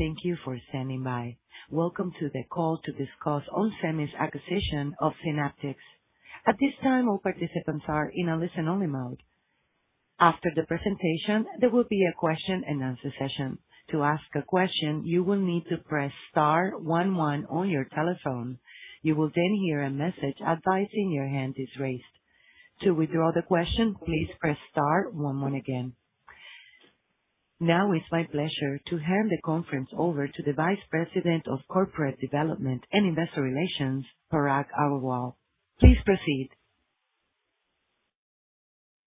Thank you for standing by. Welcome to the call to discuss Onsemi's acquisition of Synaptics. At this time, all participants are in a listen-only mode. After the presentation, there will be a question-and-answer session. To ask a question, you will need to press star 11 on your telephone. You will then hear a message advising your hand is raised. To withdraw the question, please press star 11 again. Now it's my pleasure to hand the conference over to the Vice President of Corporate Development and Investor Relations, Parag Agarwal. Please proceed.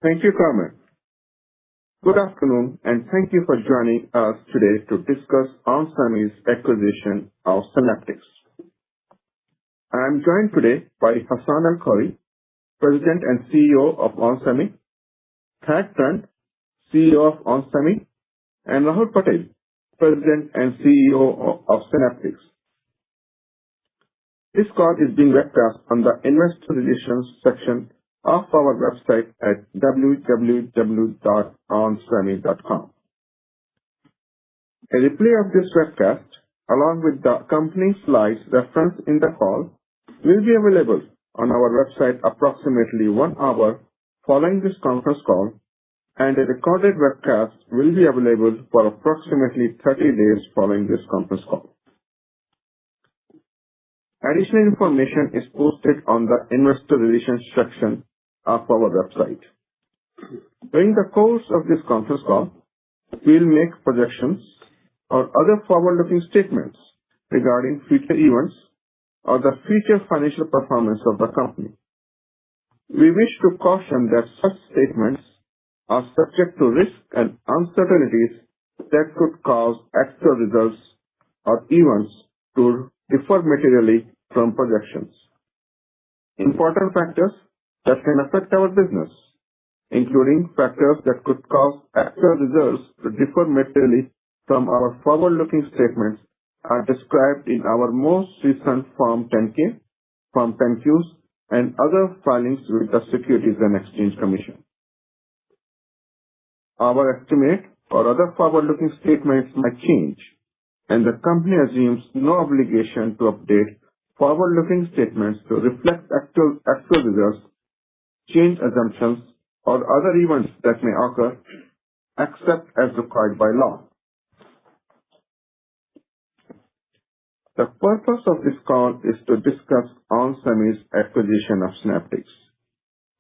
Thank you, Carmen. Good afternoon, and thank you for joining us today to discuss Onsemi's acquisition of Synaptics. I am joined today by Hassan Al-Khoury, President and CEO of Onsemi, Thad Trent, CEO of Onsemi, and Rahul Patel, President and CEO of Synaptics. This call is being webcast on the Investor Relations section of our website at www.onsemi.com. A replay of this webcast, along with the accompanying slides referenced in the call, will be available on our website approximately 1 hour following this conference call, and a recorded webcast will be available for approximately 30 days following this conference call. Additional information is posted on the Investor Relations section of our website. During the course of this conference call, we will make projections or other forward-looking statements regarding future events or the future financial performance of the company. We wish to caution that such statements are subject to risks and uncertainties that could cause actual results or events to differ materially from projections. Important factors that can affect our business, including factors that could cause actual results to differ materially from our forward-looking statements, are described in our most recent Form 10-K, Form 10-Qs, and other filings with the Securities and Exchange Commission. Our estimate or other forward-looking statements might change, and the company assumes no obligation to update forward-looking statements to reflect actual results, change assumptions, or other events that may occur, except as required by law. The purpose of this call is to discuss Onsemi's acquisition of Synaptics.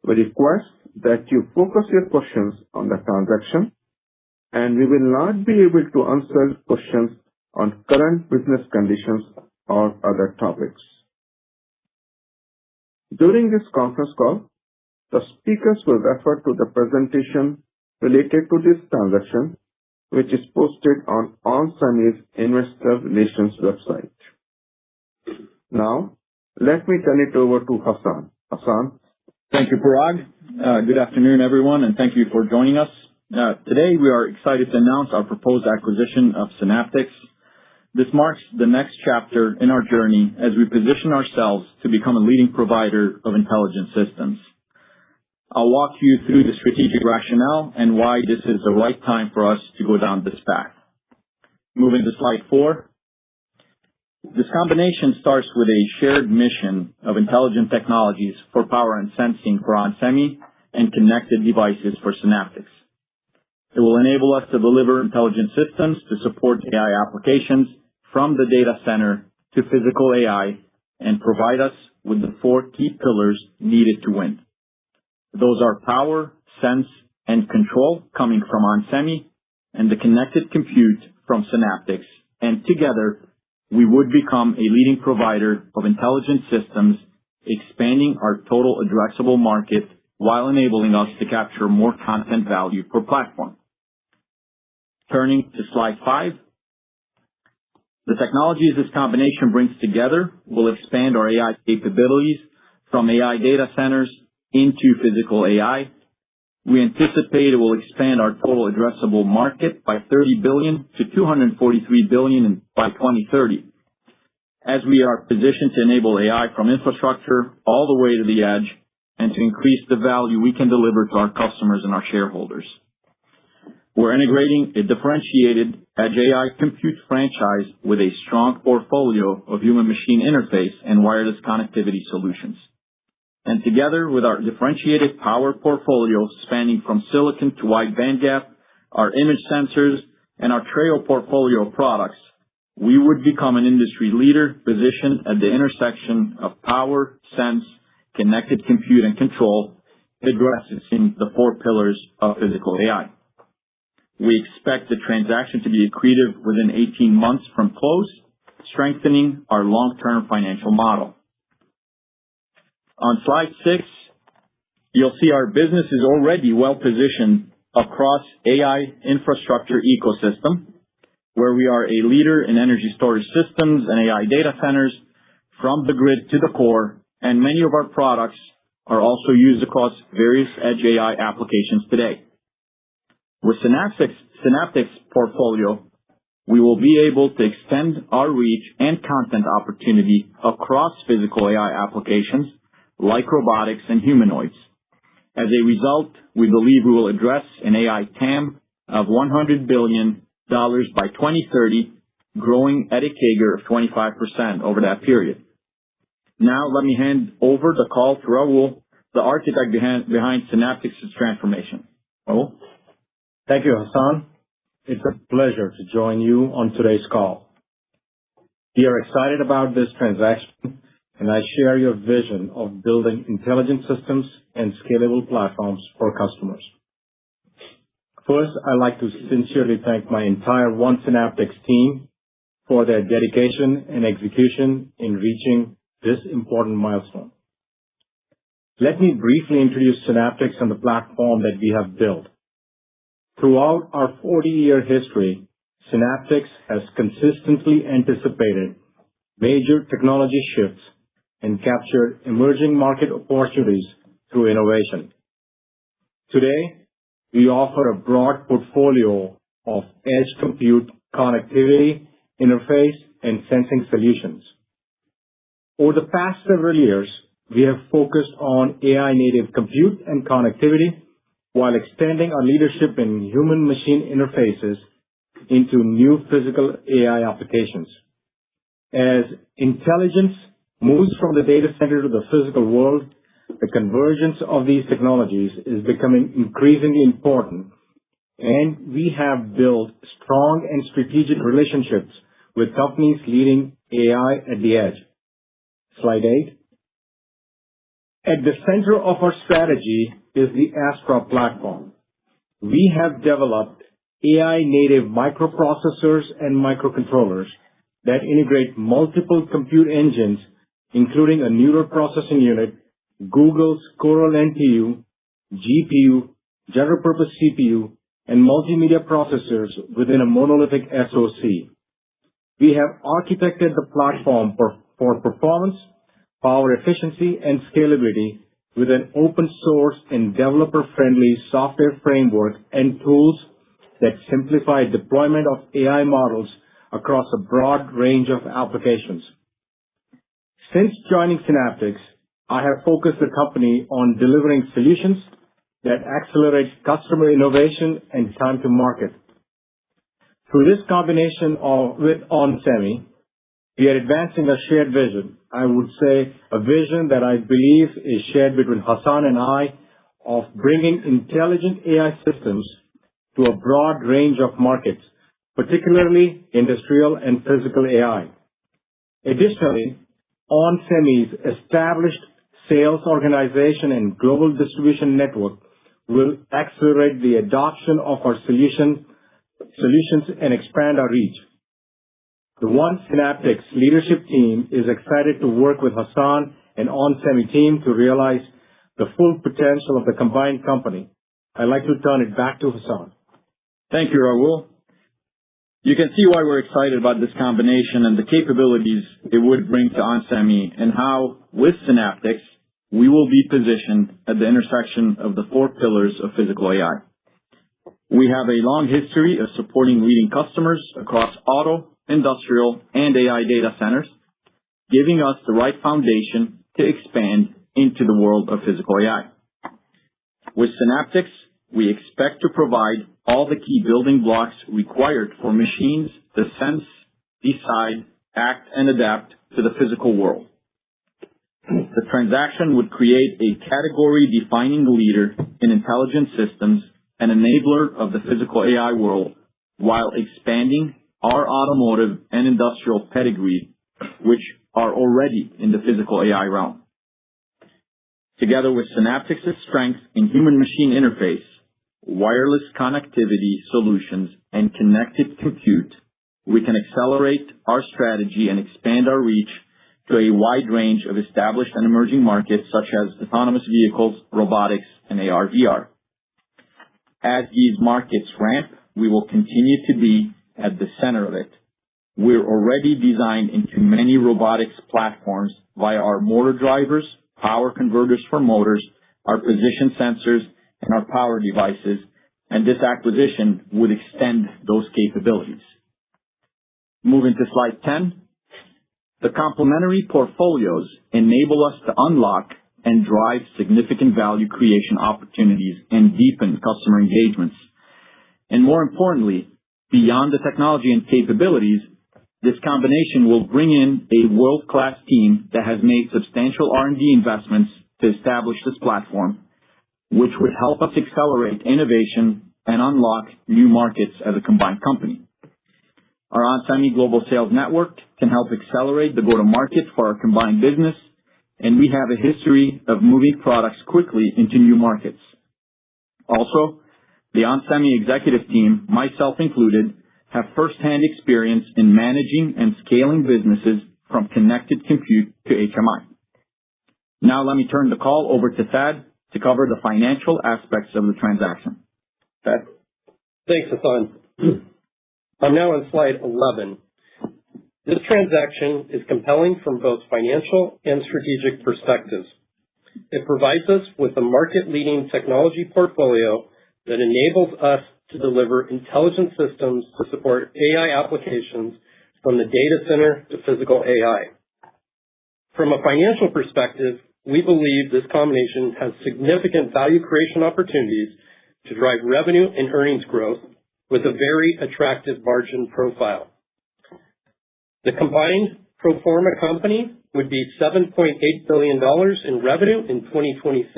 We request that you focus your questions on the transaction, and we will not be able to answer questions on current business conditions or other topics. During this conference call, the speakers will refer to the presentation related to this transaction, which is posted on Onsemi's Investor Relations website. Now, let me turn it over to Hassan. Hassan? Thank you, Parag. Good afternoon, everyone, and thank you for joining us. Today, we are excited to announce our proposed acquisition of Synaptics. This marks the next chapter in our journey as we position ourselves to become a leading provider of intelligent systems. I'll walk you through the strategic rationale and why this is the right time for us to go down this path. Moving to slide 4. This combination starts with a shared mission of intelligent technologies for power and sensing for Onsemi and connected devices for Synaptics. It will enable us to deliver intelligent systems to support AI applications from the data center to physical AI and provide us with the 4 key pillars needed to win. Those are power, sense, and control coming from Onsemi and the connected compute from Synaptics, and together we would become a leading provider of intelligent systems, expanding our total addressable market while enabling us to capture more content value per platform. Turning to slide 5. The technologies this combination brings together will expand our AI capabilities from AI data centers into physical AI. We anticipate it will expand our total addressable market by $30 billion to $243 billion by 2030, as we are positioned to enable AI from infrastructure all the way to the edge and to increase the value we can deliver to our customers and our shareholders. We're integrating a differentiated edge AI compute franchise with a strong portfolio of human-machine interface and wireless connectivity solutions. And together with our differentiated power portfolio spanning from silicon to wide bandgap, our image sensors, and our Treo portfolio of products, we would become an industry leader positioned at the intersection of power, sense, connected compute, and control, addressing the four pillars of physical AI. We expect the transaction to be accretive within 18 months from close, strengthening our long-term financial model. On slide 6, you'll see our business is already well-positioned across AI infrastructure ecosystem, where we are a leader in energy storage systems and AI data centers from the grid to the core, and many of our products are also used across various edge AI applications today. With Synaptics portfolio, we will be able to extend our reach and content opportunity across physical AI applications like robotics and humanoids. As a result, we believe we will address an AI TAM of $100 billion by 2030, growing at a CAGR of 25% over that period. Now, let me hand over the call to Rahul, the architect behind Synaptics' transformation. Rahul? Thank you, Hassan. It's a pleasure to join you on today's call. We are excited about this transaction, and I share your vision of building intelligent systems and scalable platforms for customers. First, I'd like to sincerely thank my entire One Synaptics team for their dedication and execution in reaching this important milestone. Let me briefly introduce Synaptics and the platform that we have built. Throughout our 40-year history, Synaptics has consistently anticipated major technology shifts and captured emerging market opportunities through innovation. Today, we offer a broad portfolio of edge compute, connectivity, interface, and sensing solutions. Over the past several years, we have focused on AI-native compute and connectivity while extending our leadership in human-machine interfaces into new physical AI applications. As intelligence moves from the data center to the physical world, the convergence of these technologies is becoming increasingly important, and we have built strong and strategic relationships with companies leading AI at the edge. Slide 8. At the center of our strategy is the Astra platform. We have developed AI-native microprocessors and microcontrollers that integrate multiple compute engines, including a neural processing unit, Google's Coral NPU, GPU, general-purpose CPU, and multimedia processors within a monolithic SoC. We have architected the platform for performance, power efficiency, and scalability with an open source and developer-friendly software framework and tools that simplify deployment of AI models across a broad range of applications. Since joining Synaptics, I have focused the company on delivering solutions that accelerate customer innovation and time to market. Through this combination with Onsemi, we are advancing a shared vision. I would say a vision that I believe is shared between Hassan and I of bringing intelligent AI systems to a broad range of markets, particularly industrial and physical AI. Additionally, Onsemi's established sales organization and global distribution network will accelerate the adoption of our solutions and expand our reach. The One Synaptics leadership team is excited to work with Hassan and Onsemi team to realize the full potential of the combined company. I'd like to turn it back to Hassan. Thank you, Rahul. You can see why we're excited about this combination and the capabilities it would bring to Onsemi, and how, with Synaptics, we will be positioned at the intersection of the four pillars of physical AI. We have a long history of supporting leading customers across auto, industrial, and AI data centers, giving us the right foundation to expand into the world of physical AI. With Synaptics, we expect to provide all the key building blocks required for machines to sense, decide, act, and adapt to the physical world. The transaction would create a category-defining leader in intelligent systems, an enabler of the physical AI world, while expanding our automotive and industrial pedigree, which are already in the physical AI realm. Together with Synaptics' strength in human-machine interface, wireless connectivity solutions, and connected compute, we can accelerate our strategy and expand our reach to a wide range of established and emerging markets such as autonomous vehicles, robotics, and AR/VR. As these markets ramp, we will continue to be at the center of it. We're already designed into many robotics platforms via our motor drivers, power converters for motors, our position sensors, and our power devices, and this acquisition would extend those capabilities. Moving to slide 10. The complementary portfolios enable us to unlock and drive significant value creation opportunities and deepen customer engagements. And more importantly, beyond the technology and capabilities, this combination will bring in a world-class team that has made substantial R&D investments to establish this platform, which would help us accelerate innovation and unlock new markets as a combined company. Our Onsemi global sales network can help accelerate the go-to-market for our combined business, and we have a history of moving products quickly into new markets. Also, the Onsemi executive team, myself included, have first-hand experience in managing and scaling businesses from connected compute to HMI. Now let me turn the call over to Thad to cover the financial aspects of the transaction. Thad? Thanks, Hassan. I'm now on slide 11. This transaction is compelling from both financial and strategic perspectives. It provides us with a market-leading technology portfolio that enables us to deliver intelligent systems to support AI applications from the data center to physical AI. From a financial perspective, we believe this combination has significant value creation opportunities to drive revenue and earnings growth with a very attractive margin profile. The combined pro forma company would be $7.8 billion in revenue in 2026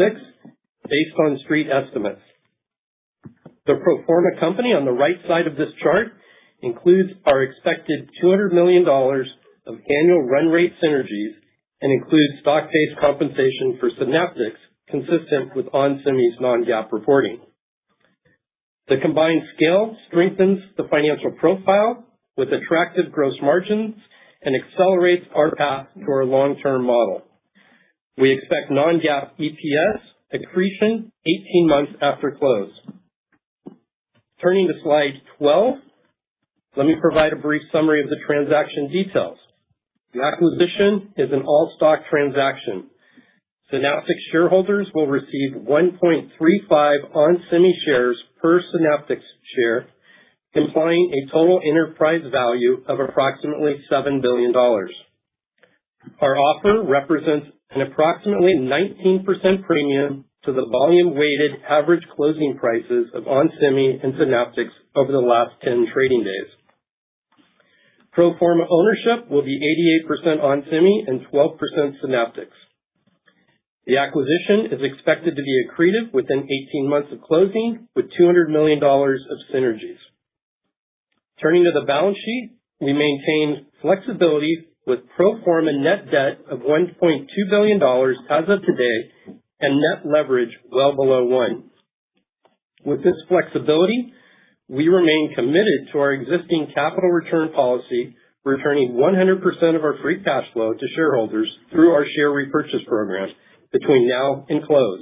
based on street estimates. The pro forma company on the right side of this chart includes our expected $200 million of annual run rate synergies and includes stock-based compensation for Synaptics consistent with Onsemi's non-GAAP reporting. The combined scale strengthens the financial profile with attractive gross margins and accelerates our path to our long-term model. We expect non-GAAP EPS accretion 18 months after close. Turning to slide 12, let me provide a brief summary of the transaction details. The acquisition is an all-stock transaction. Synaptics shareholders will receive 1.35 Onsemi shares per Synaptics share, implying a total enterprise value of approximately $7 billion. Our offer represents an approximately 19% premium to the volume-weighted average closing prices of Onsemi and Synaptics over the last 10 trading days. Pro forma ownership will be 88% Onsemi and 12% Synaptics. The acquisition is expected to be accretive within 18 months of closing with $200 million of synergies. Turning to the balance sheet, we maintain flexibility with pro forma net debt of $1.2 billion as of today and net leverage well below 1. With this flexibility, we remain committed to our existing capital return policy, returning 100% of our free cash flow to shareholders through our share repurchase program between now and close.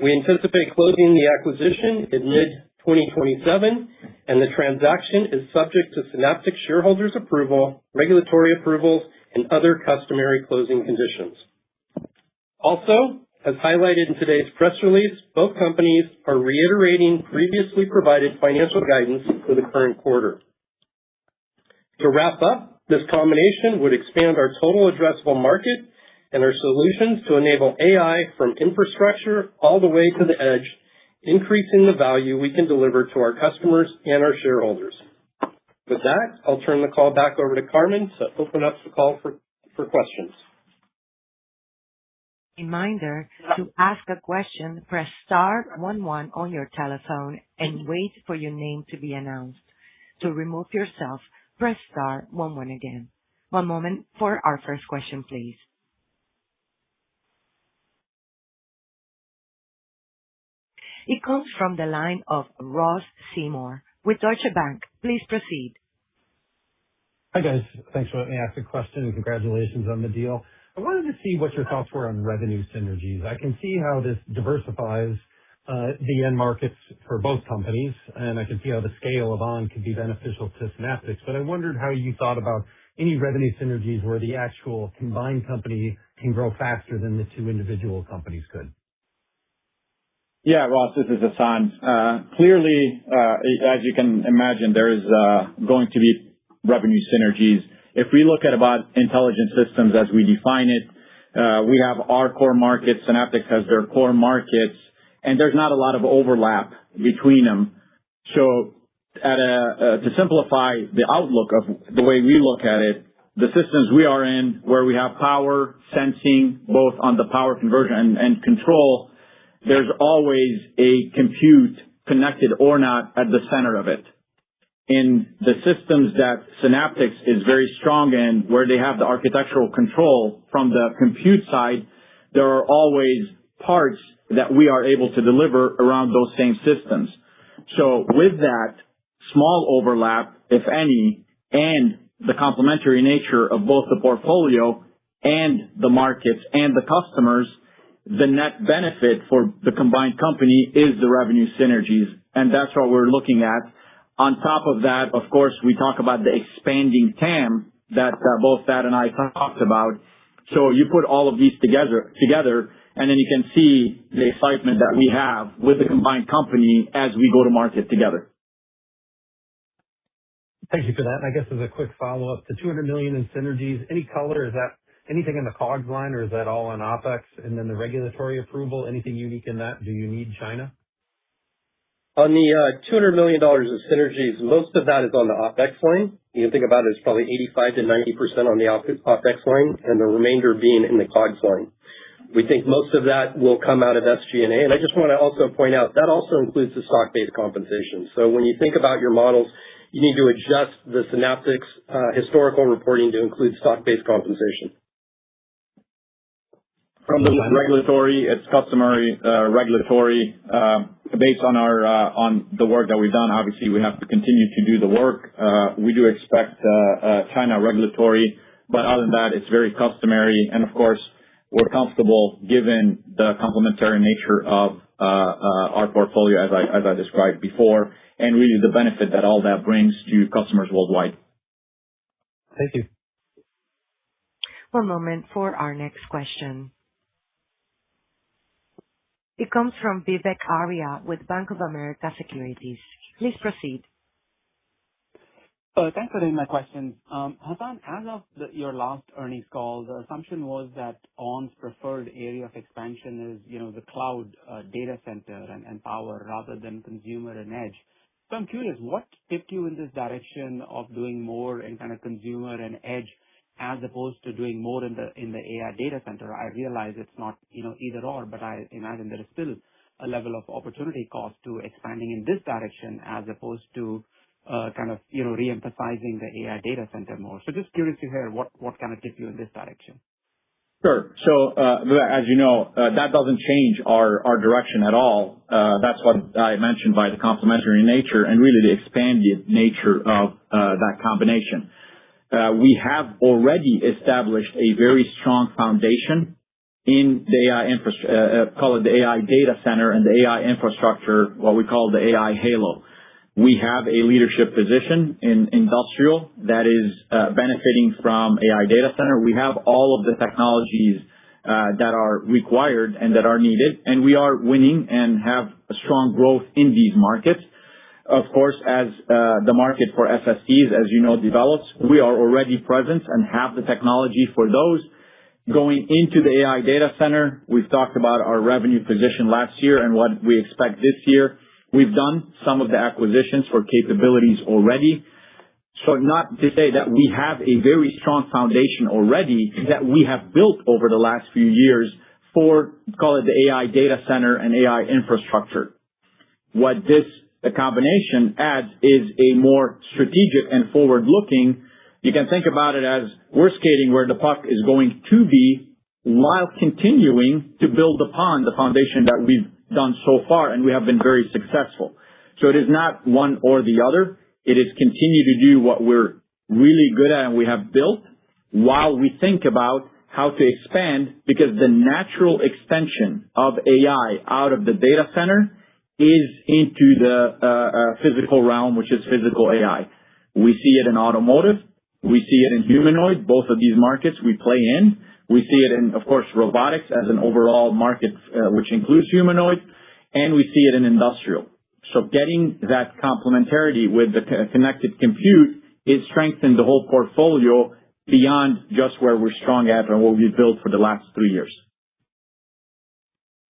We anticipate closing the acquisition in mid-2027, and the transaction is subject to Synaptics shareholders' approval, regulatory approvals, and other customary closing conditions. Also, as highlighted in today's press release, both companies are reiterating previously provided financial guidance for the current quarter. To wrap up, this combination would expand our total addressable market and our solutions to enable AI from infrastructure all the way to the edge increasing the value we can deliver to our customers and our shareholders. With that, I'll turn the call back over to Carmen to open up the call for questions. Reminder, to ask a question, press star 11 on your telephone and wait for your name to be announced. To remove yourself, press star 11 again. One moment for our first question, please. It comes from the line of Ross Seymour with Deutsche Bank. Please proceed. Hi, guys. Thanks for letting me ask a question, and congratulations on the deal. I wanted to see what your thoughts were on revenue synergies. I can see how this diversifies the end markets for both companies, and I can see how the scale of ON could be beneficial to Synaptics. But I wondered how you thought about any revenue synergies where the actual combined company can grow faster than the two individual companies could. Yeah, Ross, this is Hassan. Clearly, as you can imagine, there is going to be revenue synergies. If we look at about intelligent systems as we define it, we have our core markets, Synaptics has their core markets, and there's not a lot of overlap between them. So to simplify the outlook of the way we look at it, the systems we are in, where we have power, sensing, both on the power conversion and control, there's always a compute, connected or not, at the center of it. In the systems that Synaptics is very strong in, where they have the architectural control from the compute side, there are always parts that we are able to deliver around those same systems. So with that small overlap, if any, and the complementary nature of both the portfolio and the markets and the customers, the net benefit for the combined company is the revenue synergies, and that's what we're looking at. On top of that, of course, we talk about the expanding TAM that both Thad and I talked about. So you put all of these together, and then you can see the excitement that we have with the combined company as we go to market together. Thank you for that. And I guess as a quick follow-up, the $200 million in synergies, any color, is that anything in the COGS line, or is that all on OpEx? And then the regulatory approval, anything unique in that? Do you need China? On the $200 million of synergies, most of that is on the OpEx line. You can think about it as probably 85 to 90% on the OpEx line, and the remainder being in the COGS line. We think most of that will come out of SG&A, and I just want to also point out that also includes the stock-based compensation. So when you think about your models, you need to adjust the Synaptics historical reporting to include stock-based compensation. From the regulatory, it's customary regulatory based on on the work that we've done. Obviously, we have to continue to do the work. We do expect China regulatory, but other than that, it's very customary. And of course, we're comfortable given the complementary nature of our portfolio, as I described before, and really the benefit that all that brings to customers worldwide. Thank you. One moment for our next question. It comes from Vivek Arya with Bank of America Securities. Please proceed. Thanks for taking my question. Hassan, as of your last earnings call, the assumption was that ON's preferred area of expansion is, the cloud data center and power rather than consumer and edge. So I'm curious, what tipped you in this direction of doing more in kind of consumer and edge as opposed to doing more in the AI data center? I realize it's not, either or, but I imagine there is still a level of opportunity cost to expanding in this direction as opposed to re-emphasizing the AI data center more. So just curious to hear what kind of tipped you in this direction. Sure. So, as you know, that doesn't change our direction at all. That's what I mentioned by the complementary nature and really the expanded nature of that combination. We have already established a very strong foundation in the AI call it the AI data center and the AI infrastructure, what we call the AI halo. We have a leadership position in industrial that is benefiting from AI data center. We have all of the technologies that are required and that are needed, and we are winning and have a strong growth in these markets. Of course, as the market for SSDs, as you know, develops, we are already present and have the technology for those. Going into the AI data center, we've talked about our revenue position last year and what we expect this year. We've done some of the acquisitions for capabilities already. So not to say that we have a very strong foundation already that we have built over the last few years for, call it the AI data center and AI infrastructure. What the combination adds is a more strategic and forward-looking. You can think about it as we're skating where the puck is going to be while continuing to build upon the foundation that we've done so far, and we have been very successful. So it is not one or the other. It is continue to do what we're really good at and we have built while we think about how to expand, because the natural extension of AI out of the data center is into the physical realm, which is physical AI. We see it in automotive. We see it in humanoid. Both of these markets we play in. We see it in, of course, robotics as an overall market, which includes humanoid, and we see it in industrial. So getting that complementarity with the connected compute is strengthened the whole portfolio beyond just where we're strong at and what we've built for the last 3 years.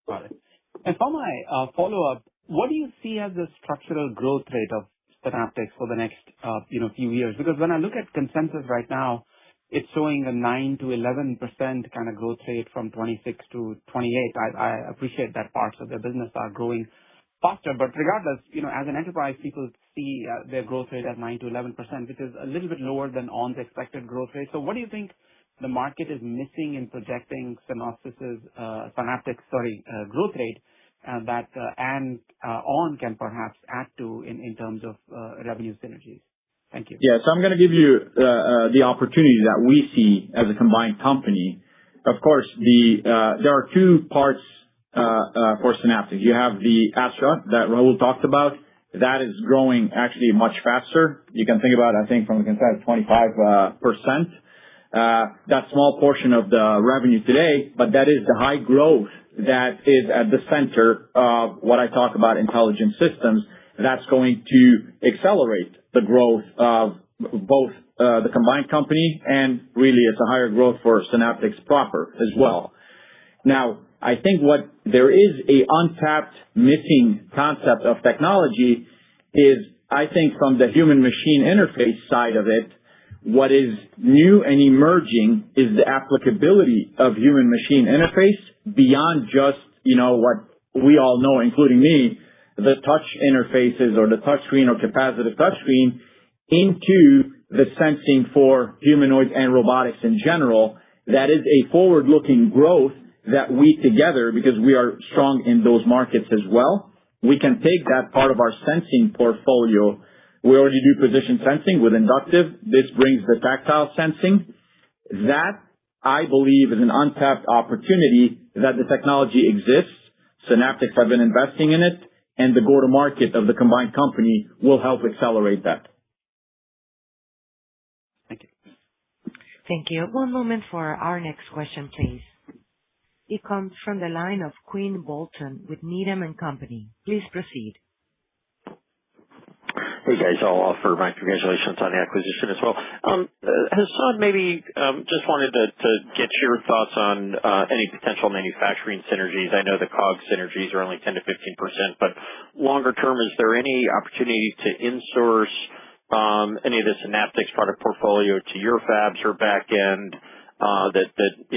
Got it. And for my follow-up, what do you see as the structural growth rate of Synaptics for the next few years? Because when I look at consensus right now, it's showing a 9 to 11% kind of growth rate from 26 to 28. I appreciate that parts of the business are growing faster, but regardless, as an enterprise, people see their growth rate at 9 to 11%, which is a little bit lower than ON's expected growth rate. So what do you think the market is missing in projecting Synaptics' growth rate that ON can perhaps add to in terms of revenue synergies? Thank you. Yeah, so I'm going to give you the opportunity that we see as a combined company. Of course, there are two parts for Synaptics. You have the Astra that Rahul talked about. That is growing actually much faster. You can think about, I think, from the consensus, 25%. That small portion of the revenue today, but that is the high growth that is at the center of what I talk about intelligent systems. That's going to accelerate the growth of both the combined company, and really it's a higher growth for Synaptics proper as well. Now, I think what there is a untapped missing concept of technology is, I think from the human-machine interface side of it, what is new and emerging is the applicability of human-machine interface beyond just, what we all know, including me, the touch interfaces or the touchscreen or capacitive touchscreen, into the sensing for humanoids and robotics in general. That is a forward-looking growth that we together, because we are strong in those markets as well, we can take that part of our sensing portfolio. We already do position sensing with inductive. This brings the tactile sensing. That, I believe, is an untapped opportunity that the technology exists. Synaptics have been investing in it, and the go-to-market of the combined company will help accelerate that. Thank you. Thank you. One moment for our next question, please. It comes from the line of Quinn Bolton with Needham & Company. Please proceed. Hey guys, I'll offer my congratulations on the acquisition as well. Hassan, maybe just wanted to get your thoughts on any potential manufacturing synergies. I know the COGS synergies are only 10 to 15%, but longer term, is there any opportunity to insource any of the Synaptics product portfolio to your fabs or back end that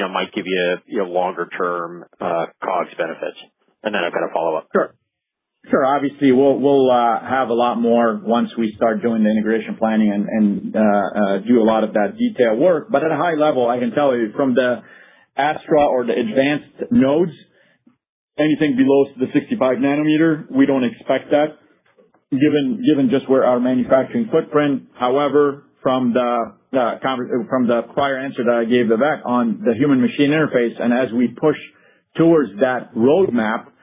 might give you longer term COGS benefits? And then I've got a follow-up. Sure. Obviously, we'll have a lot more once we start doing the integration planning and do a lot of that detailed work. But at a high level, I can tell you from the Astra or the advanced nodes, anything below the 65 nanometer, we don't expect that, given just where our manufacturing footprint. However, from the prior answer that I gave Vivek on the human-machine interface, and as we push towards that roadmap,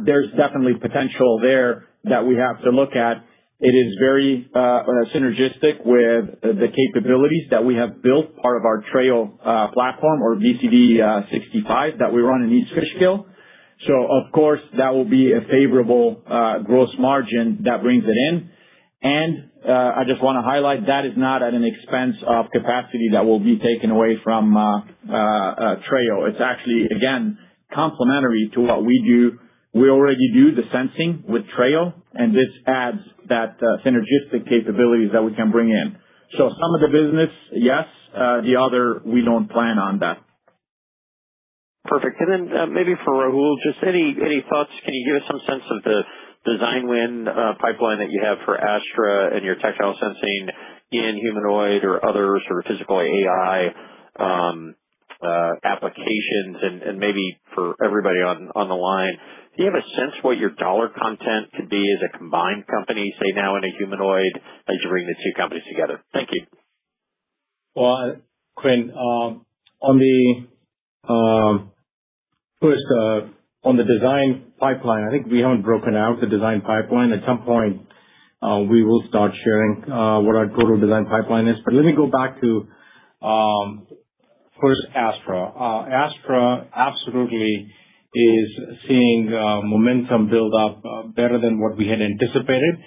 there's definitely potential there that we have to look at. It is very synergistic with the capabilities that we have built, part of our Treo platform or BCD 65 that we run in East Fishkill. So, of course, that will be a favorable gross margin that brings it in. And I just want to highlight that is not at an expense of capacity that will be taken away from Treo. It's actually, again, complementary to what we do. We already do the sensing with Treo, and this adds that synergistic capabilities that we can bring in. So some of the business, yes. The other, we don't plan on that. Perfect. And then maybe for Rahul, just any thoughts? Can you give us some sense of the design win pipeline that you have for Astra and your tactile sensing in humanoid or other sort of physical AI applications? And maybe for everybody on the line, do you have a sense what your dollar content could be as a combined company, say now in a humanoid, as you bring the two companies together? Thank you. Well, Quinn, on the design pipeline, I think we haven't broken out the design pipeline. At some point, we will start sharing what our total design pipeline is. But let me go back to first Astra. Astra absolutely is seeing momentum build up better than what we had anticipated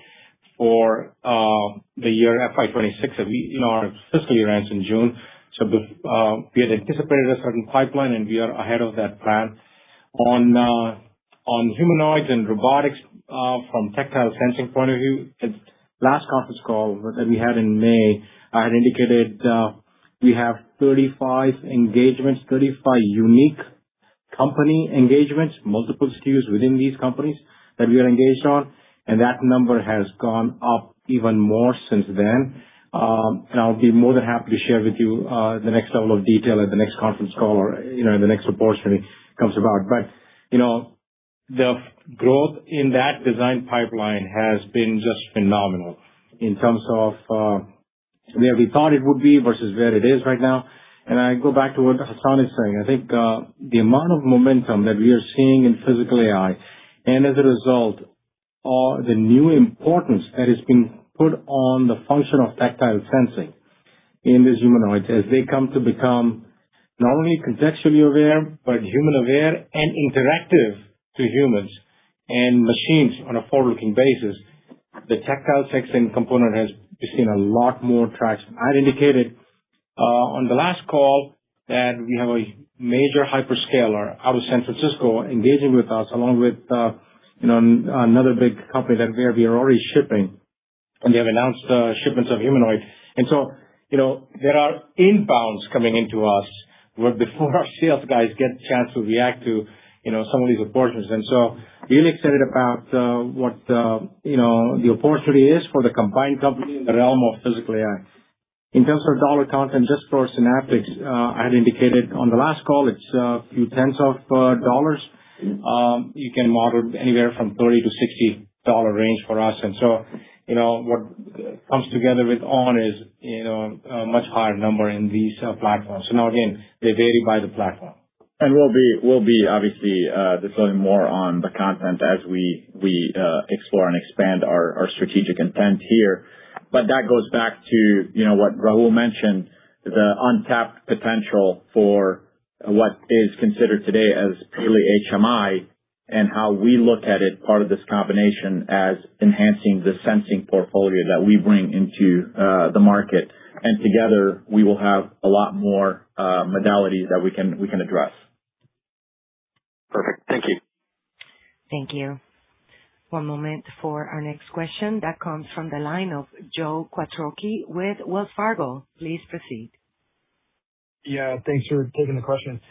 for the year FY26. Our fiscal year ends in June. So we had anticipated a certain pipeline, and we are ahead of that plan. On humanoids and robotics, from tactile sensing point of view, at last conference call that we had in May, I had indicated we have 35 engagements, 35 unique company engagements, multiple SKUs within these companies that we are engaged on, and that number has gone up even more since then. And I'll be more than happy to share with you the next level of detail at the next conference call or the next opportunity comes about. But the growth in that design pipeline has been just phenomenal in terms of where we thought it would be versus where it is right now. And I go back to what Hassan is saying. I think the amount of momentum that we are seeing in physical AI, and as a result, the new importance that is being put on the function of tactile sensing in these humanoids as they come to become not only contextually aware, but human aware and interactive to humans and machines on a forward-looking basis. The tactile sensing component has seen a lot more traction. I had indicated on the last call that we have a major hyperscaler out of San Francisco engaging with us, along with another big company where we are already shipping, and they have announced shipments of humanoid. And so, there are inbounds coming into us where before our sales guys get a chance to react to, some of these opportunities. And so, really excited about what the opportunity is for the combined company in the realm of physical AI. In terms of dollar content, just for Synaptics, I had indicated on the last call, it's a few tens of dollars. You can model anywhere from $30 to $60 range for us. And so, what comes together with ON is, a much higher number in these platforms. So now again, they vary by the platform. And we'll be obviously disclosing more on the content as we explore and expand our strategic intent here. But that goes back to, what Rahul mentioned, the untapped potential for what is considered today as purely HMI, and how we look at it, part of this combination, as enhancing the sensing portfolio that we bring into the market. And together, we will have a lot more modalities that we can address. Perfect. Thank you. Thank you. One moment for our next question. That comes from the line of Joe Quattrocchi with Wells Fargo. Please proceed. Yeah, thanks for taking the question.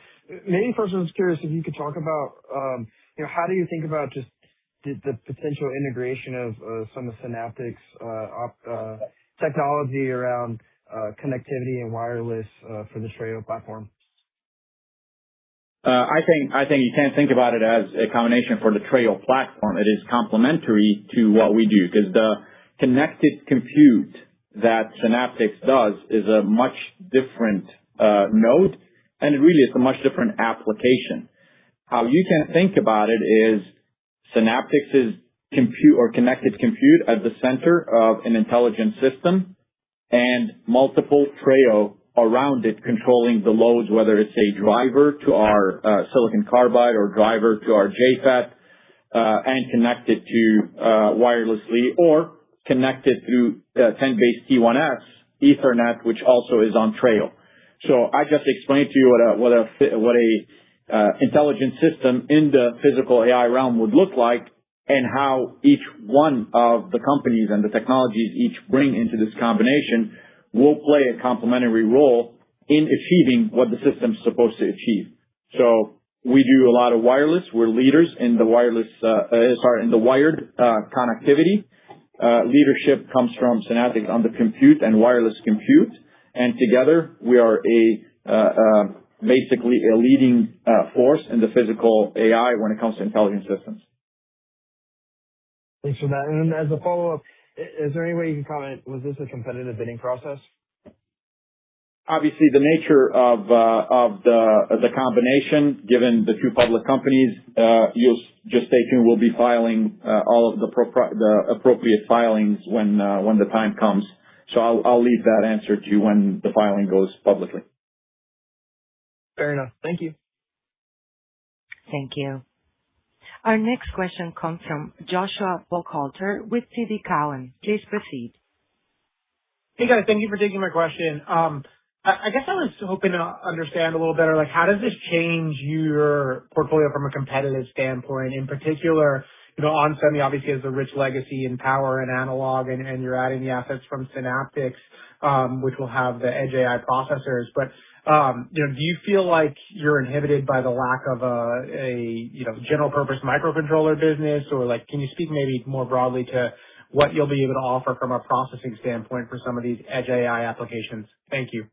Maybe first I was curious if you could talk about, how do you think about just the potential integration of some of Synaptics technology around connectivity and wireless for the Treo platform? I think you can't think about it as a combination for the Treo platform. It is complementary to what we do, because the connected compute that Synaptics does is a much different node, and it really is a much different application. How you can think about it is Synaptics' compute or connected compute at the center of an intelligent system, and multiple Treo around it controlling the loads, whether it's a driver to our silicon carbide or driver to our JFET, and connected to wirelessly, or connected through 10BASE-T1S Ethernet, which also is on Trail. So I just explained to you what a intelligent system in the physical AI realm would look like, and how each one of the companies and the technologies each bring into this combination will play a complementary role in achieving what the system's supposed to achieve. So we do a lot of wireless. We're leaders in the in the wired connectivity. Leadership comes from Synaptics on the compute and wireless compute, and together we are basically a leading force in the physical AI when it comes to intelligent systems. Thanks for that. And then as a follow-up, is there any way you can comment, was this a competitive bidding process? Obviously, the nature of the combination, given the two public companies, you'll just stay tuned. We'll be filing all of the appropriate filings when the time comes. So I'll leave that answer to you when the filing goes publicly. Fair enough. Thank you. Thank you. Our next question comes from Joshua Buchalter with TD Cowen. Please proceed. Hey guys, thank you for taking my question. I guess I was hoping to understand a little better, like, how does this change your portfolio from a competitive standpoint? In particular, Onsemi obviously has a rich legacy in power and analog, and you're adding the assets from Synaptics, which will have the edge AI processors. But do you feel like you're inhibited by the lack of a general purpose microcontroller business, or can you speak maybe more broadly to what you'll be able to offer from a processing standpoint for some of these edge AI applications? Thank you.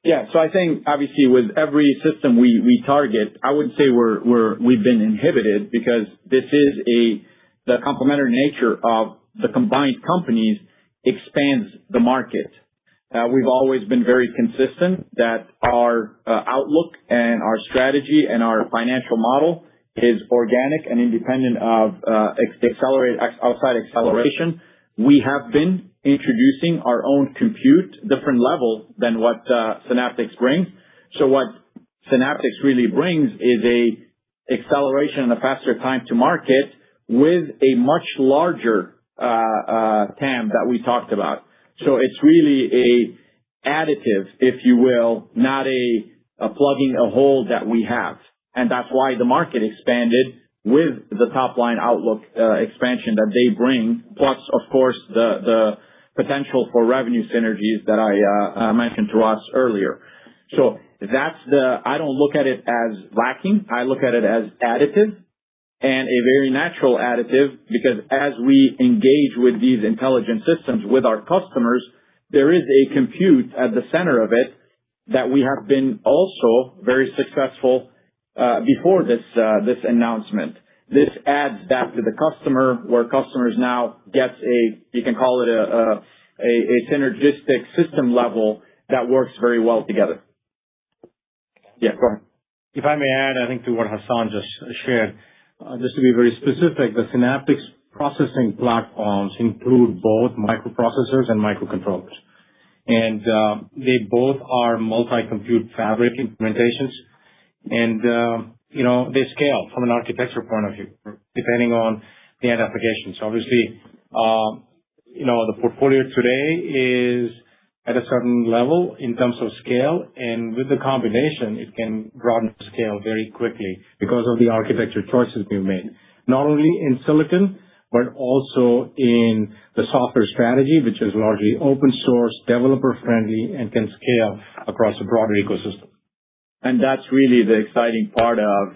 Yeah, so I think obviously with every system we target, I wouldn't say we've been inhibited, because this is the complementary nature of the combined companies expands the market. We've always been very consistent that our outlook and our strategy and our financial model is organic and independent of outside acceleration. We have been introducing our own compute, different level than what Synaptics brings. So what Synaptics really brings is a acceleration and a faster time to market with a much larger TAM that we talked about. So it's really a additive, if you will, not a plugging a hole that we have. And that's why the market expanded with the top line outlook expansion that they bring, plus of course the potential for revenue synergies that I mentioned to us earlier. So I don't look at it as lacking. I look at it as additive, and a very natural additive, because as we engage with these intelligent systems with our customers, there is a compute at the center of it that we have been also very successful before this announcement. This adds that to the customer, where customers now gets you can call it a synergistic system level that works very well together. Yeah, go ahead. If I may add, I think to what Hassan just shared, just to be very specific, the Synaptics processing platforms include both microprocessors and microcontrollers. And they both are multi-compute fabric implementations. And, they scale from an architecture point of view, depending on the end application. So obviously, the portfolio today is at a certain level in terms of scale, and with the combination, it can broaden the scale very quickly because of the architecture choices we've made, not only in silicon, but also in the software strategy, which is largely open source, developer friendly, and can scale across a broader ecosystem. And that's really the exciting part of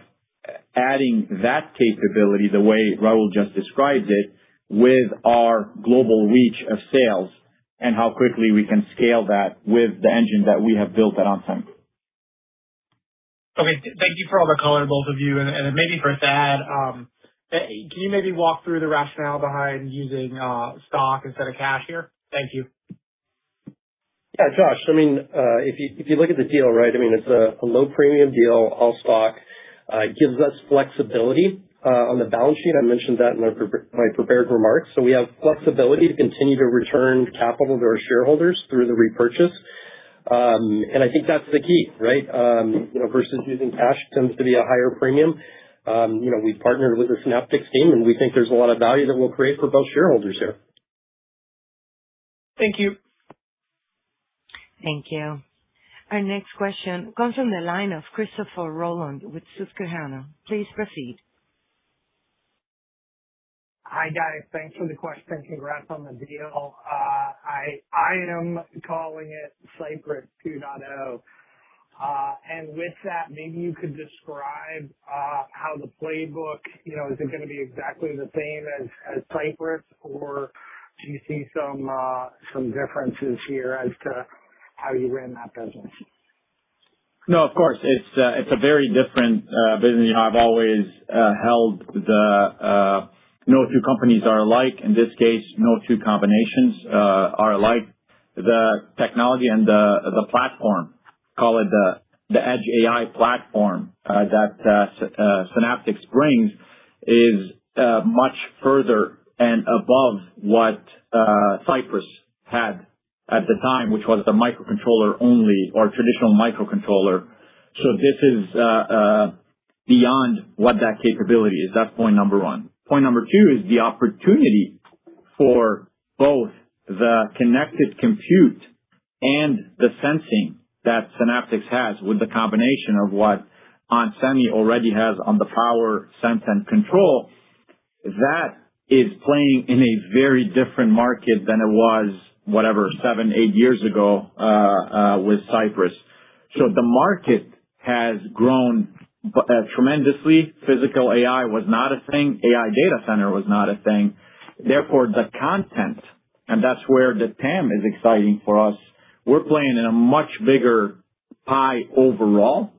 adding that capability, the way Rahul just described it, with our global reach of sales, and how quickly we can scale that with the engine that we have built at Onsemi. Okay, thank you for all the color, both of you. And maybe for Thad, can you maybe walk through the rationale behind using stock instead of cash here? Thank you. Yeah, Josh, if you look at the deal, right, it's a low premium deal, all stock. It gives us flexibility on the balance sheet. I mentioned that in my prepared remarks. So we have flexibility to continue to return capital to our shareholders through the repurchase. And I think that's the key, right? Versus using cash tends to be a higher premium. We've partnered with the Synaptics team, and we think there's a lot of value that we'll create for both shareholders here. Thank you. Thank you. Our next question comes from the line of Christopher Rowland with Susquehanna. Please proceed. Hi, guys. Thanks for the question. Congrats on the deal. I am calling it Cypress 2.0. And with that, maybe you could describe how the playbook, is it going to be exactly the same as Cypress, or do you see some differences here as to how you ran that business? No, of course. It's a very different business. I've always held the no two companies are alike. In this case, no two combinations are alike. The technology and the platform, call it the Edge AI platform that Synaptics brings, is much further and above what Cypress had at the time, which was the microcontroller only or traditional microcontroller. So this is beyond what that capability is. That's point number one. Point number two is the opportunity for both the connected compute and the sensing that Synaptics has with the combination of what Onsemi already has on the power, sense, and control. That is playing in a very different market than it was 7, 8 years ago with Cypress. So the market has grown tremendously. Physical AI was not a thing. AI data center was not a thing. Therefore, the content, and that's where the TAM is exciting for us. We're playing in a much bigger pie overall,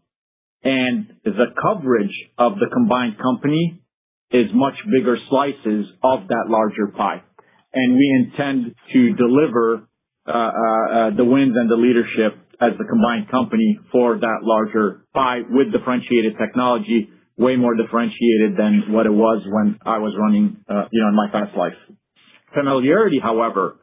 and the coverage of the combined company is much bigger slices of that larger pie. And we intend to deliver the wins and the leadership as the combined company for that larger pie with differentiated technology, way more differentiated than what it was when I was running, in my past life. Familiarity, however,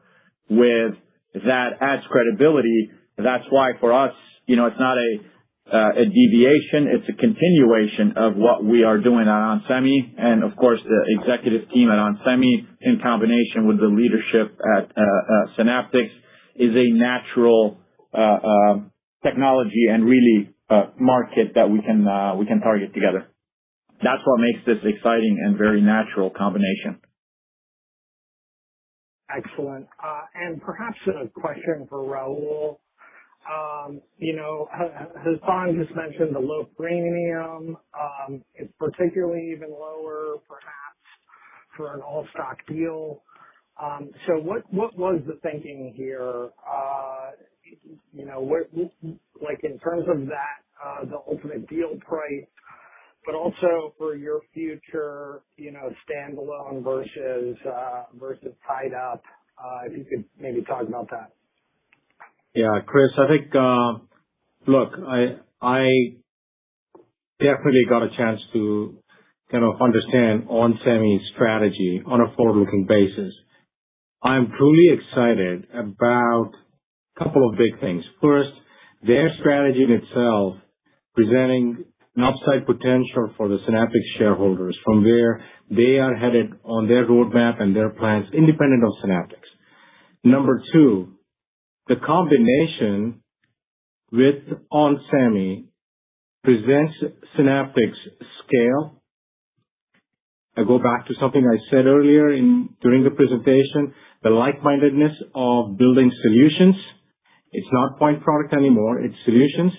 with that adds credibility. That's why for us, it's not a deviation. It's a continuation of what we are doing at Onsemi. And of course, the executive team at Onsemi in combination with the leadership at Synaptics is a natural technology and really market that we can target together. That's what makes this exciting and very natural combination. Excellent. And perhaps a question for Raul. Hassan just mentioned the low premium. It's particularly even lower, perhaps, for an all-stock deal. So what was the thinking here? In terms of that, the ultimate deal price, but also for your future, standalone versus tied up. If you could maybe talk about that. Yeah, Chris, I think, look, I definitely got a chance to kind of understand Onsemi's strategy on a forward-looking basis. I'm truly excited about a couple of big things. First, their strategy in itself, presenting an upside potential for the Synaptics shareholders from where they are headed on their roadmap and their plans independent of Synaptics. Number two, the combination with Onsemi presents Synaptics scale. I go back to something I said earlier during the presentation, the like-mindedness of building solutions. It's not point product anymore, it's solutions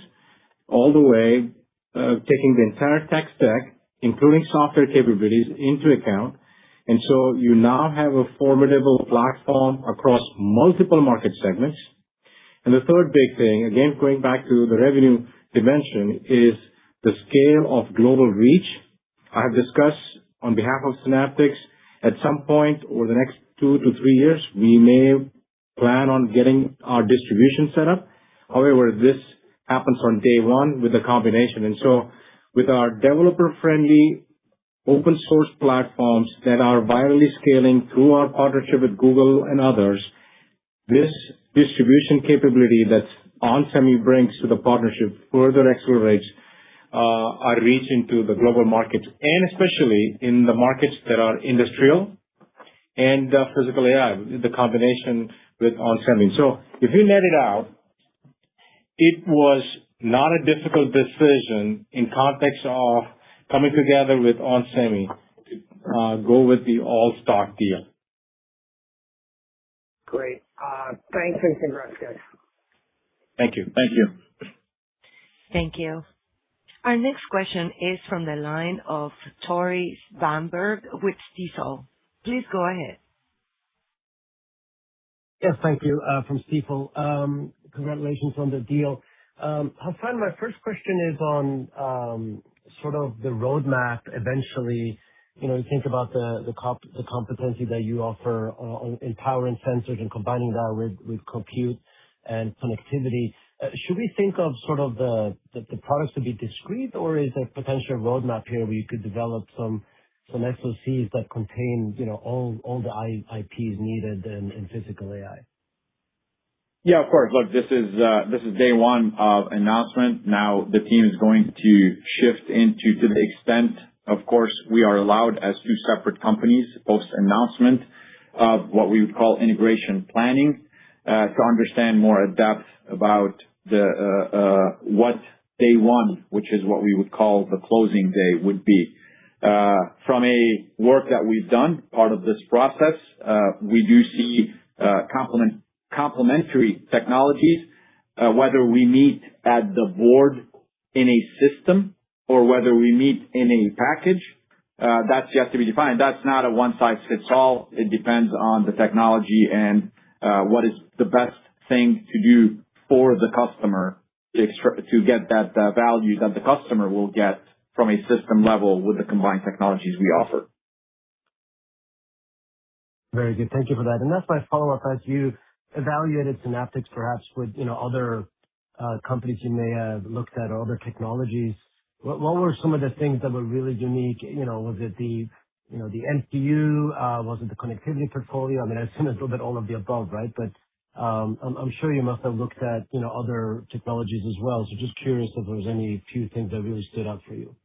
all the way, taking the entire tech stack, including software capabilities, into account. And so you now have a formidable platform across multiple market segments. And the third big thing, again, going back to the revenue dimension, is the scale of global reach. I have discussed on behalf of Synaptics, at some point over the next 2 to 3 years, we may plan on getting our distribution set up. However, this happens on day one with the combination. And so with our developer-friendly open source platforms that are virally scaling through our partnership with Google and others, this distribution capability that Onsemi brings to the partnership further accelerates our reach into the global markets, and especially in the markets that are industrial and physical AI. The combination with Onsemi. So if you net it out, it was not a difficult decision in context of coming together with Onsemi to go with the all-stock deal. Great. Thanks and congrats, guys. Thank you. Thank you. Thank you. Our next question is from the line of Tore Svanberg with Stifel. Please go ahead. Yes, thank you. From Stifel. Congratulations on the deal. Hassan, my first question is on sort of the roadmap eventually. You think about the competency that you offer in power and sensors and combining that with compute and connectivity. Should we think of sort of the products to be discrete, or is there potential roadmap here where you could develop some SoCs that contain, all the IPs needed in physical AI? Yeah, of course. Look, this is day one of announcement. Now the team is going to shift into, to the extent, of course, we are allowed as two separate companies post-announcement of what we would call integration planning, to understand more in depth about what day one, which is what we would call the closing day, would be. From a work that we've done, part of this process, we do see complementary technologies, whether we meet at the board in a system or whether we meet in a package, that's yet to be defined. That's not a one-size-fits-all. It depends on the technology and what is the best thing to do for the customer to get that value that the customer will get from a system level with the combined technologies we offer. Very good. Thank you for that. And that's my follow-up. As you evaluated Synaptics, perhaps with other companies you may have looked at or other technologies, what were some of the things that were really unique? Was it the NPU? Was it the connectivity portfolio? I mean, I assume it's a little bit all of the above, right? But I'm sure you must have looked at other technologies as well. So just curious if there was any few things that really stood out for you.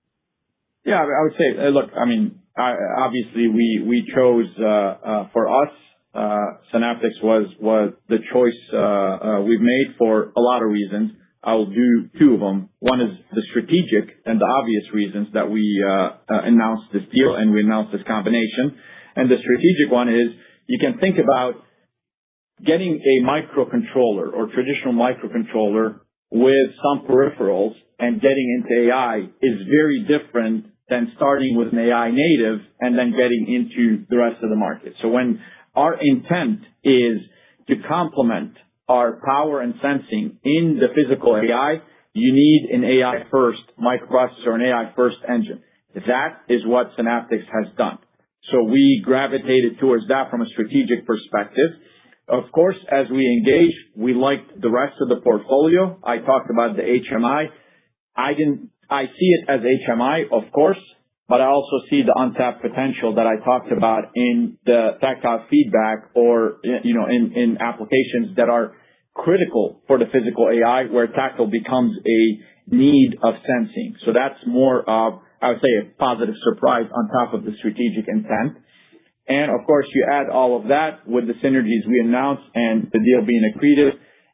Yeah, I would say, look, I mean, obviously we chose for us. Synaptics was the choice we've made for a lot of reasons. I'll do two of them. One is the strategic and the obvious reasons that we announced this deal and we announced this combination. And the strategic one is you can think about getting a microcontroller or traditional microcontroller with some peripherals and getting into AI is very different than starting with an AI native and then getting into the rest of the market. So when our intent is to complement our power and sensing in the physical AI, you need an AI first microprocessor, an AI first engine. That is what Synaptics has done. So we gravitated towards that from a strategic perspective. Of course, as we engage, we liked the rest of the portfolio. I talked about the HMI. I see it as HMI, of course, but I also see the untapped potential that I talked about in the tactile feedback or, in applications that are critical for the physical AI where tactile becomes a need of sensing. So that's more of, I would say, a positive surprise on top of the strategic intent. And of course, you add all of that with the synergies we announced and the deal being accretive.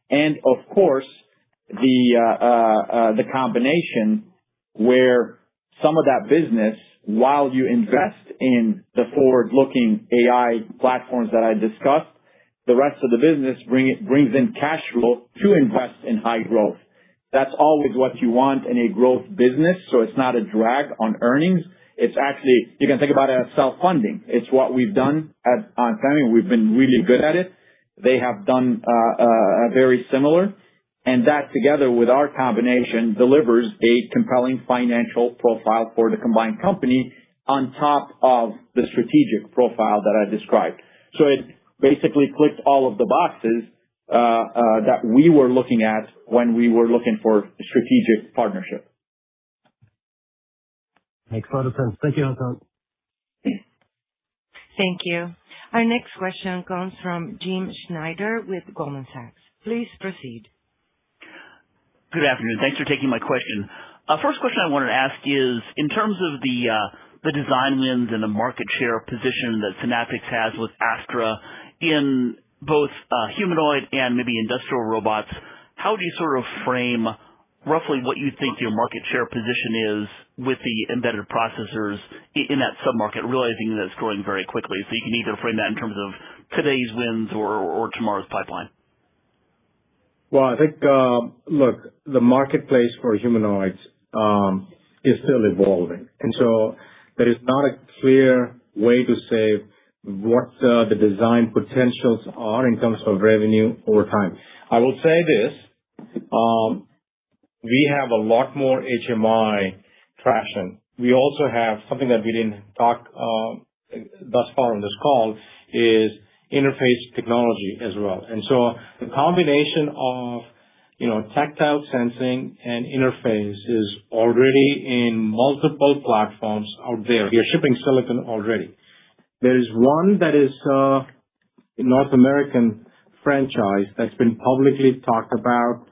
And of course, the combination where some of that business, while you invest in the forward-looking AI platforms that I discussed, the rest of the business brings in cash flow to invest in high growth. That's always what you want in a growth business, so it's not a drag on earnings. It's actually, you can think about it as self-funding. It's what we've done at Onsemi. We've been really good at it. They have done very similar. And that together with our combination delivers a compelling financial profile for the combined company on top of the strategic profile that I described. So it basically clicked all of the boxes that we were looking at when we were looking for a strategic partnership. Makes a lot of sense. Thank you, Hassan. Thank you. Our next question comes from Jim Schneider with Goldman Sachs. Please proceed. Good afternoon. Thanks for taking my question. First question I wanted to ask is, in terms of the design wins and the market share position that Synaptics has with Astra in both humanoid and maybe industrial robots, how do you sort of frame roughly what you think your market share position is with the embedded processors in that submarket, realizing that it's growing very quickly? So you can either frame that in terms of today's wins or tomorrow's pipeline. Well, I think, look, the marketplace for humanoids is still evolving. And so there is not a clear way to say what the design potentials are in terms of revenue over time. I will say this. We have a lot more HMI traction. We also have something that we didn't talk thus far on this call is interface technology as well. And so the combination of tactile sensing and interface is already in multiple platforms out there. We are shipping silicon already. There is one that is a North American franchise that's been publicly talked about,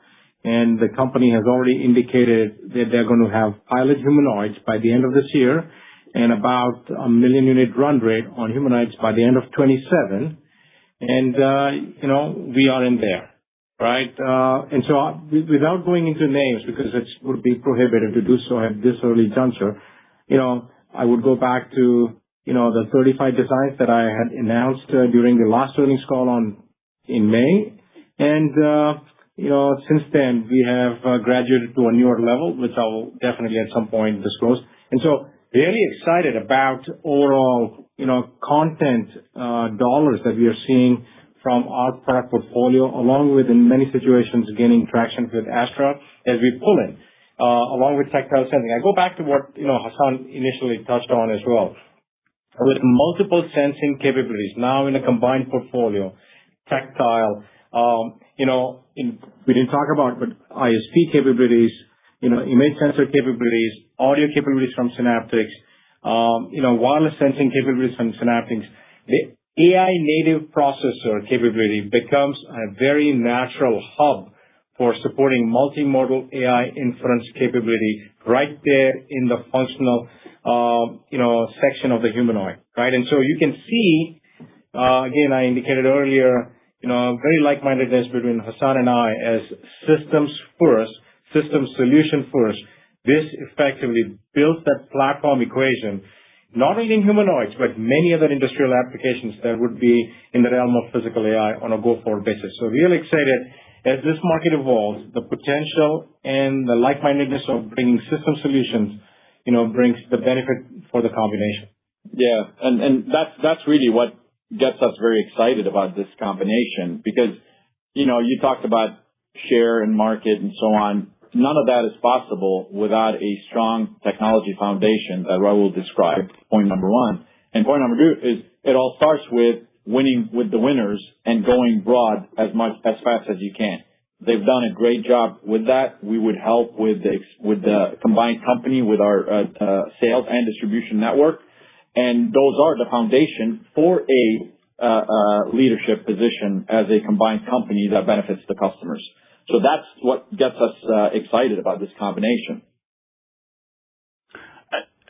and the company has already indicated that they're going to have pilot humanoids by the end of this year and about 1 million unit run rate on humanoids by the end of 27. And, we are in there, right? And so without going into names, because it would be prohibitive to do so at this early juncture, I would go back to, the 35 designs that I had announced during the last earnings call in May. And, since then, we have graduated to a newer level, which I will definitely at some point disclose. And so really excited about overall, content dollars that we are seeing from our product portfolio, along with, in many situations, gaining traction with Astra as we pull in, along with tactile sensing. I go back to what, Hassan initially touched on as well. With multiple sensing capabilities now in a combined portfolio, tactile, we didn't talk about, but ISP capabilities, image sensor capabilities, audio capabilities from Synaptics, wireless sensing capabilities from Synaptics. The AI native processor capability becomes a very natural hub for supporting multimodal AI inference capability right there in the functional, section of the humanoid, right? And so you can see, again, I indicated earlier, very like-mindedness between Hassan and I as systems first, system solution first. This effectively builds that platform equation, not only in humanoids, but many other industrial applications that would be in the realm of physical AI on a go-forward basis. So really excited as this market evolves, the potential and the like-mindedness of bringing system solutions, brings the benefit for the combination. Yeah, and that's really what gets us very excited about this combination because, you talked about share and market and so on. None of that is possible without a strong technology foundation that Rahul described, point number one. And point number two is it all starts with winning with the winners and going broad as fast as you can. They've done a great job with that. We would help with the combined company, with our sales and distribution network. And those are the foundation for a leadership position as a combined company that benefits the customers. So that's what gets us excited about this combination.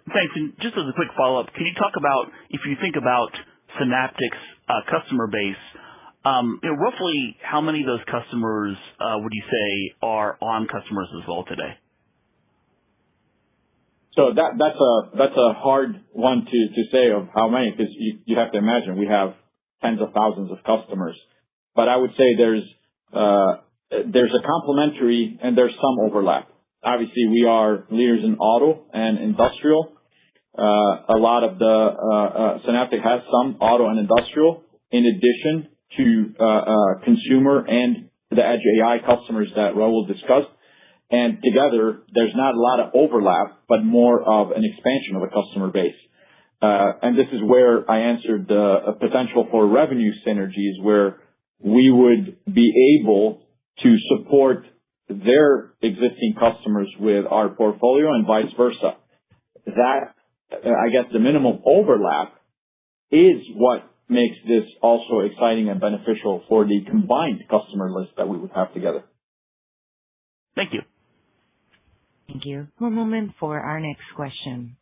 Thanks. And just as a quick follow-up, can you talk about, if you think about Synaptics customer base, roughly how many of those customers would you say are on customers as well today? So that's a hard one to say of how many, because you have to imagine we have tens of thousands of customers. But I would say there's a complementary and there's some overlap. Obviously, we are leaders in auto and industrial. A lot of the Synaptics has some auto and industrial, in addition to consumer and the edge AI customers that Rahul discussed. And together, there's not a lot of overlap, but more of an expansion of a customer base. And this is where I answered the potential for revenue synergies, where we would be able to support their existing customers with our portfolio and vice versa. That, I guess, the minimum overlap is what makes this also exciting and beneficial for the combined customer list that we would have together. Thank you. Thank you. One moment for our next question.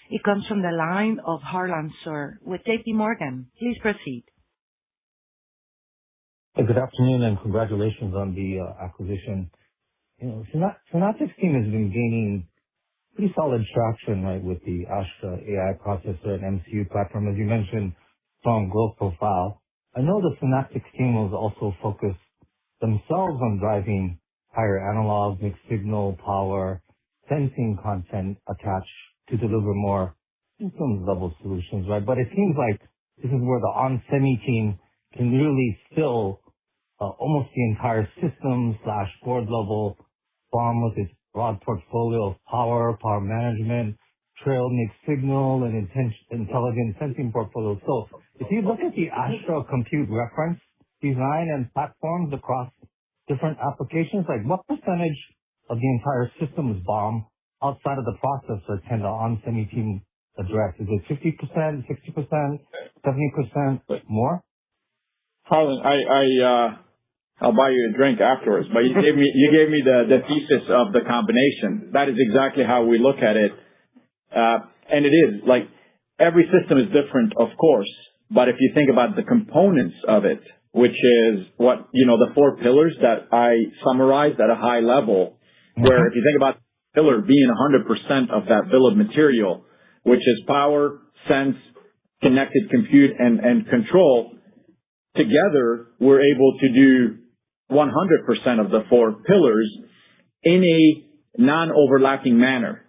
It comes from the line of Harlan Sur with JP Morgan. Please proceed. Hey, good afternoon, and congratulations on the acquisition. Synaptics team has been gaining pretty solid traction, right, with the Astra AI processor and MCU platform. As you mentioned, strong growth profile. I know the Synaptics team was also focused themselves on driving higher analog, mixed signal, power, sensing content attached to deliver more systems-level solutions, right? But it seems like this is where the Onsemi team can really fill almost the entire system/board level BOM with its broad portfolio of power management, trail mixed signal, and intelligent sensing portfolio. So if you look at the Astra compute reference design and platforms across different applications, like what percentage of the entire systems BOM outside of the processor can the Onsemi team address? Is it 50%, 60%, 70%, more? Harlan, I'll buy you a drink afterwards, but you gave me the thesis of the combination. That is exactly how we look at it. And it is like every system is different, of course, but if you think about the components of it, which is what, the 4 pillars that I summarized at a high level, where if you think about the pillar being 100% of that bill of material, which is power, sense, connected compute, and control, together we're able to do 100% of the 4 pillars in a non-overlapping manner.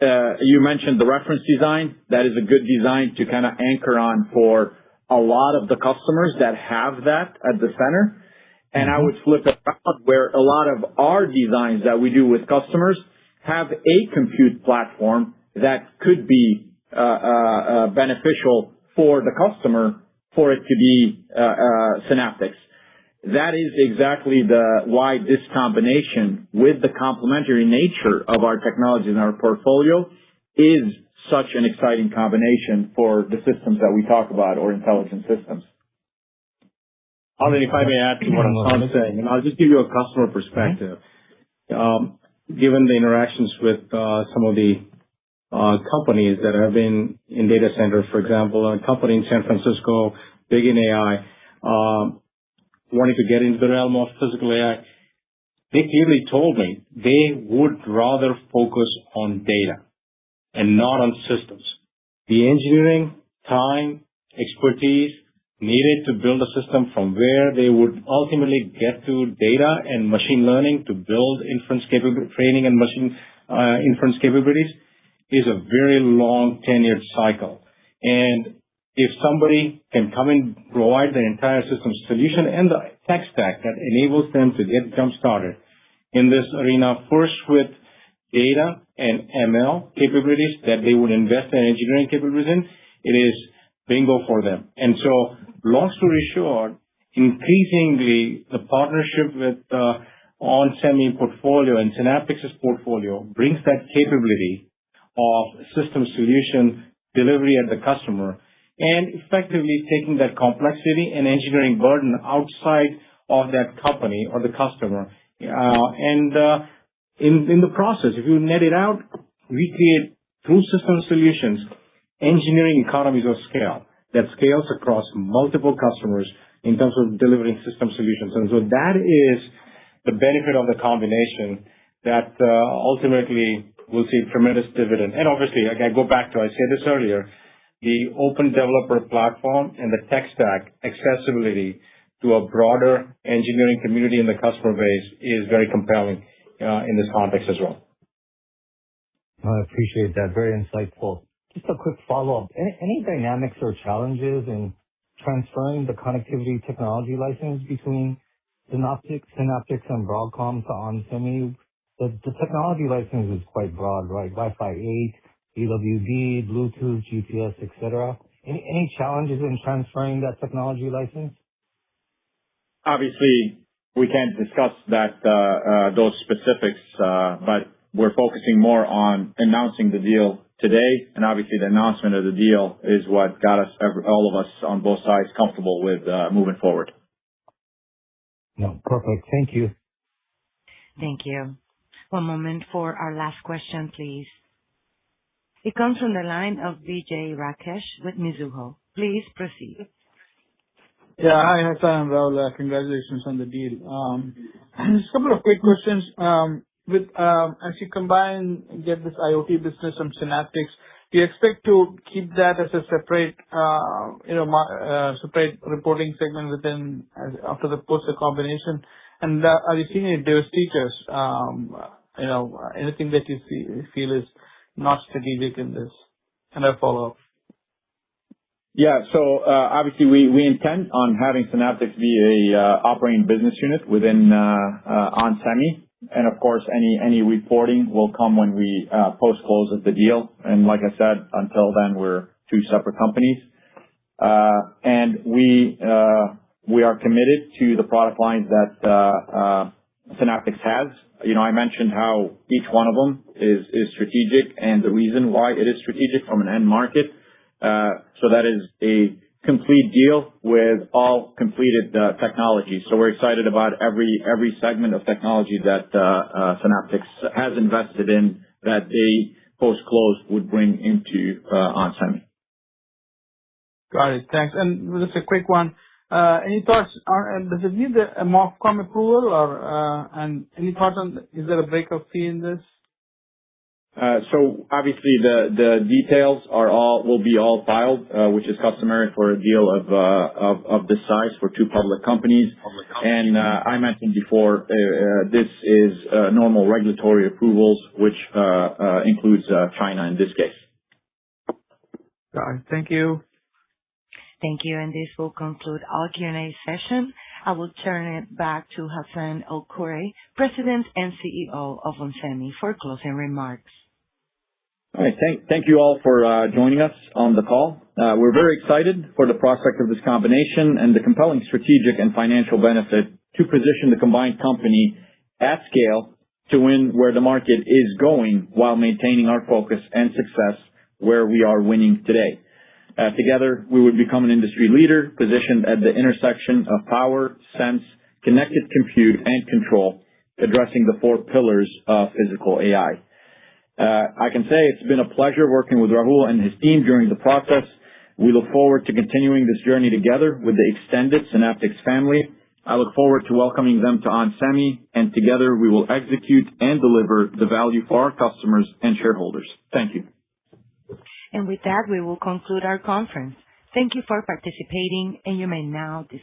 You mentioned the reference design. That is a good design to kind of anchor on for a lot of the customers that have that at the center. And I would flip it around where a lot of our designs that we do with customers have a compute platform that could be beneficial for the customer for it to be Synaptics. That is exactly why this combination with the complementary nature of our technology and our portfolio is such an exciting combination for the systems that we talk about, or intelligent systems. Harlan, if I may add to what I'm saying, and I'll just give you a customer perspective. Given the interactions with some of the companies that have been in data centers, for example, a company in San Francisco, big in AI, wanting to get into the realm of physical AI, they clearly told me they would rather focus on data and not on systems. The engineering, time, expertise needed to build a system from where they would ultimately get to data and machine learning to build inference training and machine inference capabilities is a very long tenured cycle. And if somebody can come and provide the entire system solution and the tech stack that enables them to get jump started in this arena, first with data and ML capabilities that they would invest in engineering capabilities in, it is bingo for them. And so, long story short, increasingly the partnership with Onsemi portfolio and Synaptics' portfolio brings that capability of system solution delivery at the customer, and effectively taking that complexity and engineering burden outside of that company or the customer. In the process, if you net it out, we create through system solutions, engineering economies of scale that scales across multiple customers in terms of delivering system solutions. And so that is the benefit of the combination that ultimately will see tremendous dividend. And obviously, I go back to, I said this earlier, the open developer platform and the tech stack accessibility to a broader engineering community in the customer base is very compelling in this context as well. I appreciate that. Very insightful. Just a quick follow-up. Any dynamics or challenges in transferring the connectivity technology license between Synaptics and Broadcom to Onsemi? The technology license is quite broad, right? Wi-Fi 8, UWB, Bluetooth, GPS, etc. Any challenges in transferring that technology license? Obviously, we can't discuss those specifics, but we're focusing more on announcing the deal today, and obviously the announcement of the deal is what got us, all of us on both sides, comfortable with moving forward. No, perfect. Thank you. Thank you. One moment for our last question, please. It comes from the line of Vijay Rakesh with Mizuho. Please proceed. Yeah. Hi, Hassan and Rahul. Congratulations on the deal. Just a couple of quick questions. As you get this IoT business from Synaptics, do you expect to keep that as a separate reporting segment after the post combination? And are you seeing any divestitures? Anything that you feel is not strategic in this? And a follow-up. Yeah. So obviously, we intend on having Synaptics be a operating business unit within Onsemi. And of course, any reporting will come when we post-close of the deal. And like I said, until then, we're two separate companies. And we are committed to the product lines that Synaptics has. I mentioned how each one of them is strategic and the reason why it is strategic from an end market. So that is a complete deal with all completed technology. So we're excited about every segment of technology that Synaptics has invested in that they post-close would bring into Onsemi. Got it. Thanks. And just a quick one. Any thoughts does it need a MOFCOM approval and any thoughts on, is there a breakup fee in this? So obviously the details will be all filed, which is customary for a deal of this size for two public companies. And I mentioned before, this is normal regulatory approvals, which includes China in this case. Got it. Thank you. Thank you. And this will conclude our Q&A session. I will turn it back to Hassan El-Khoury, President and CEO of Onsemi, for closing remarks. All right. Thank you all for joining us on the call. We're very excited for the prospect of this combination and the compelling strategic and financial benefit to position the combined company at scale to win where the market is going while maintaining our focus and success where we are winning today. Together, we would become an industry leader positioned at the intersection of power, sense, connected compute, and control, addressing the four pillars of physical AI. I can say it's been a pleasure working with Rahul and his team during the process. We look forward to continuing this journey together with the extended Synaptics family. I look forward to welcoming them to Onsemi, and together we will execute and deliver the value for our customers and shareholders. Thank you. And with that, we will conclude our conference. Thank you for participating, and you may now disconnect.